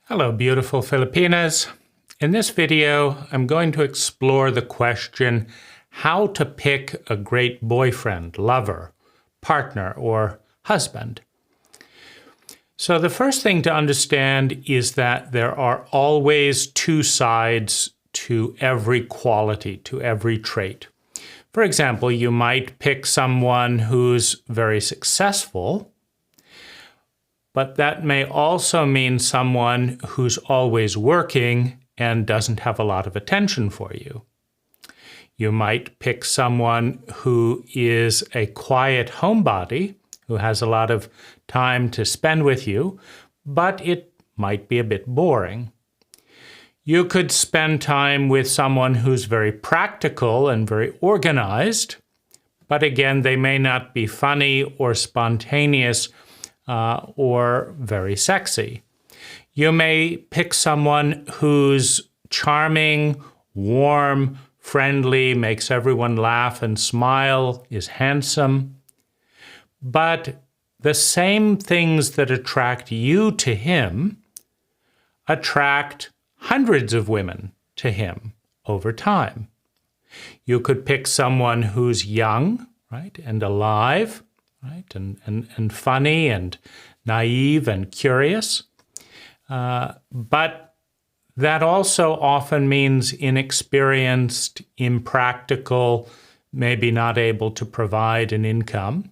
Hello, beautiful Filipinas. In this video, I'm going to explore the question how to pick a great boyfriend, lover, partner, or husband. So the first thing to understand is that there are always two sides to every quality, to every trait. For example, you might pick someone who's very successful, but that may also mean someone who's always working and doesn't have a lot of attention for you. You might pick someone who is a quiet homebody, who has a lot of time to spend with you, but it might be a bit boring. You could spend time with someone who's very practical and very organized, but again, they may not be funny or spontaneous or very sexy. You may pick someone who's charming, warm, friendly, makes everyone laugh and smile, is handsome. But the same things that attract you to him attract hundreds of women to him over time. You could pick someone who's young, right, and alive, right, and funny and naive and curious. But that also often means inexperienced, impractical, maybe not able to provide an income.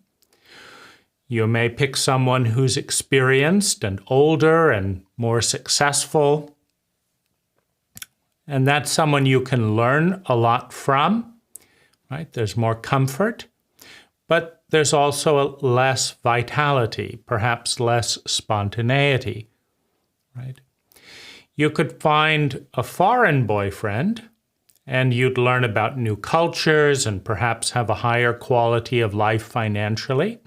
You may pick someone who's experienced and older and more successful. And that's someone you can learn a lot from, right? There's more comfort, but there's also less vitality, perhaps less spontaneity, right? You could find a foreign boyfriend and you'd learn about new cultures and perhaps have a higher quality of life financially.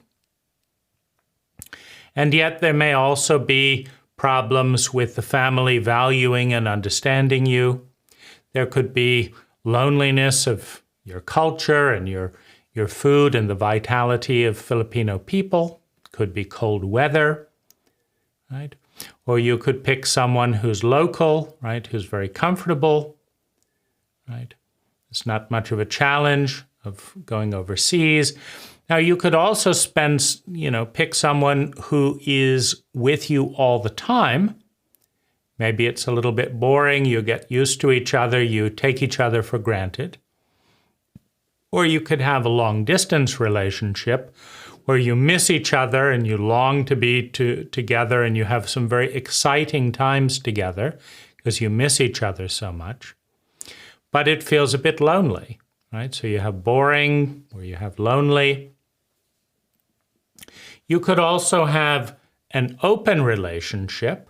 And yet there may also be problems with the family valuing and understanding you. There could be loneliness of your culture and your food and the vitality of Filipino people. It could be cold weather, right? Or you could pick someone who's local, right, who's very comfortable, right? It's not much of a challenge of going overseas. Now, you could also pick someone who is with you all the time. Maybe it's a little bit boring. You get used to each other. You take each other for granted. Or you could have a long-distance relationship where you miss each other and you long to be together and you have some very exciting times together because you miss each other so much. But it feels a bit lonely, right? So you have boring or you have lonely. You could also have an open relationship,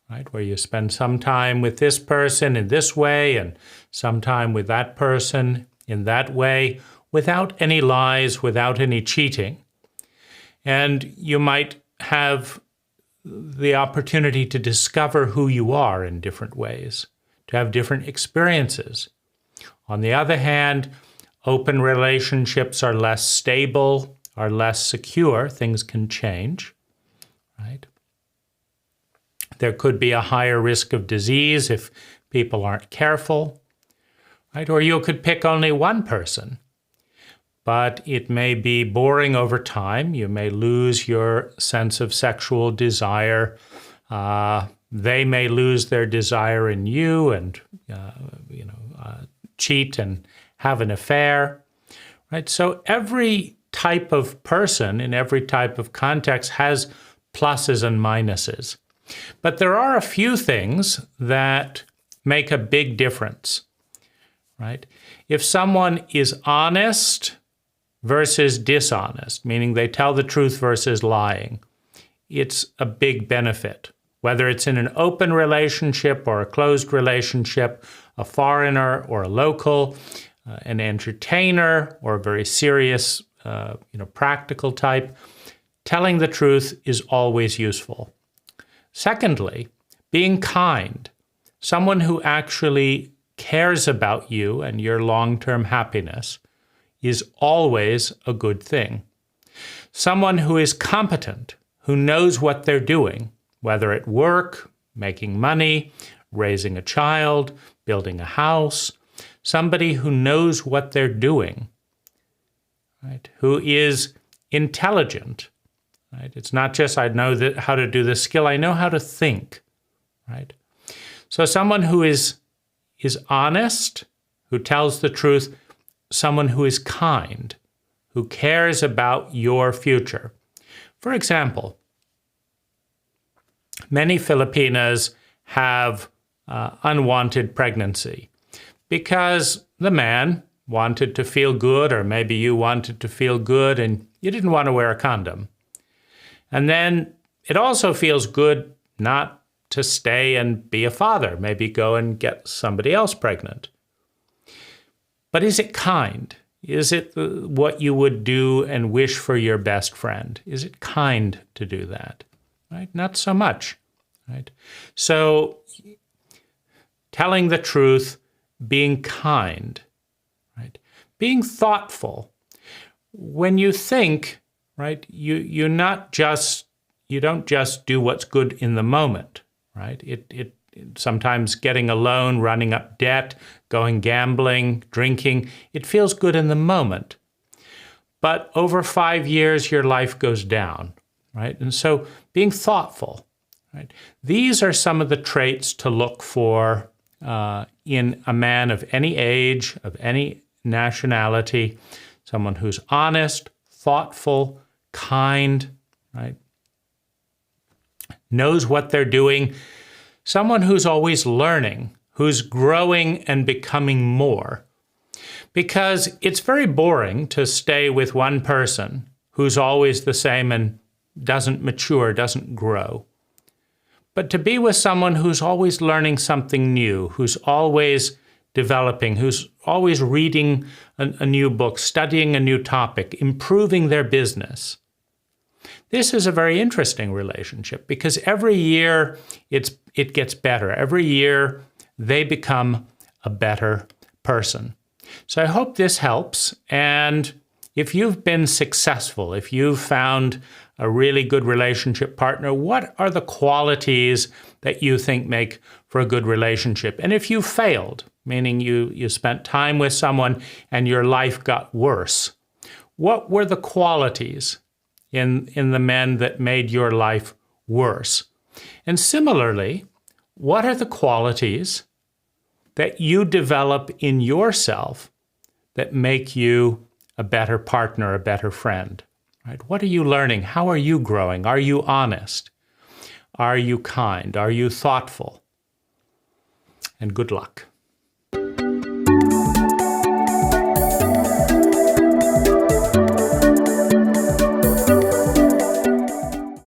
right, where you spend some time with this person in this way and some time with that person in that way, without any lies, without any cheating. And you might have the opportunity to discover who you are in different ways, to have different experiences. On the other hand, open relationships are less stable, are less secure. Things can change, right? There could be a higher risk of disease if people aren't careful, right? Or you could pick only one person, but it may be boring over time. You may lose your sense of sexual desire. They may lose their desire in you and, cheat and have an affair, right? So every type of person in every type of context has pluses and minuses. But there are a few things that make a big difference, right? If someone is honest versus dishonest, meaning they tell the truth versus lying, it's a big benefit. Whether it's in an open relationship or a closed relationship, a foreigner or a local, an entertainer or a very serious practical type, telling the truth is always useful. Secondly, being kind. Someone who actually cares about you and your long-term happiness is always a good thing. Someone who is competent, who knows what they're doing, whether at work, making money, raising a child, building a house, somebody who knows what they're doing, right? Who is intelligent, right? It's not just I know how to do this skill, I know how to think, right? So someone who is honest, who tells the truth, someone who is kind, who cares about your future. For example, many Filipinas have unwanted pregnancy because the man wanted to feel good, or maybe you wanted to feel good and you didn't want to wear a condom. And then it also feels good not to stay and be a father, maybe go and get somebody else pregnant. But is it kind? Is it what you would do and wish for your best friend? Is it kind to do that? Right? Not so much. Right? So telling the truth, being kind, right? Being thoughtful. When you think, right, you don't just do what's good in the moment, right? It sometimes getting a loan, running up debt, going gambling, drinking, it feels good in the moment. But over 5 years, your life goes down, right? And so being thoughtful, right? These are some of the traits to look for in a man of any age, of any nationality, someone who's honest, thoughtful, kind, right? Knows what they're doing, someone who's always learning, who's growing and becoming more. Because it's very boring to stay with one person who's always the same and doesn't mature, doesn't grow. But to be with someone who's always learning something new, who's always developing, who's always reading a new book, studying a new topic, improving their business. This is a very interesting relationship because every year it gets better. Every year they become a better person. So I hope this helps. And if you've been successful, if you've found a really good relationship partner, what are the qualities that you think make for a good relationship? And if you failed, meaning you spent time with someone and your life got worse, what were the qualities in the men that made your life worse? And similarly, what are the qualities that you develop in yourself that make you a better partner, a better friend? Right? What are you learning? How are you growing? Are you honest? Are you kind? Are you thoughtful? And good luck.